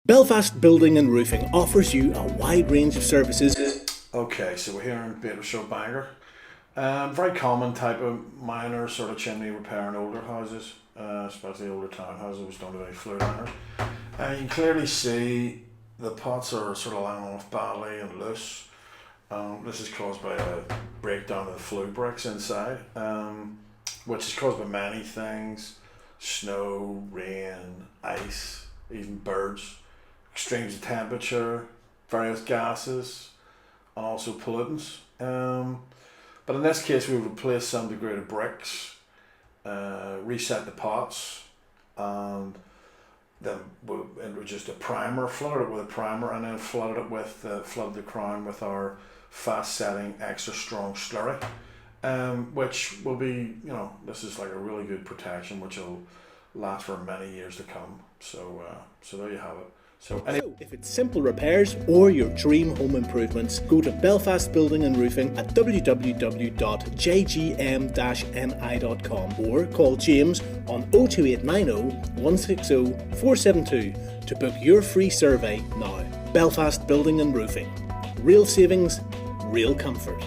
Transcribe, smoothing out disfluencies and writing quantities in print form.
Belfast Building and Roofing offers you a wide range of services. Okay, so we're here in Beatrice Road Bangor. Very common type of minor sort of chimney repair in older houses, especially older townhouses which don't have any flue liners. You can clearly see the pots are sort of lying off badly and loose. This is caused by a breakdown of the Flue Bricks inside, which is caused by many things: snow, rain, ice, even birds, extremes of temperature, various gases, and also pollutants. But in this case, we've replaced some degraded bricks, reset the pots, and then we'll introduced a primer, flooded it with a primer, and then flooded the crown with our fast-setting, extra strong slurry, which will be, this is like a really good protection, which will last for many years to come. So there you have it. So if it's simple repairs or your dream home improvements, go to Belfast Building and Roofing at www.jgm-ni.com or call James on 02890 160 472 to book your free survey now. Belfast Building and Roofing. Real savings, real comfort.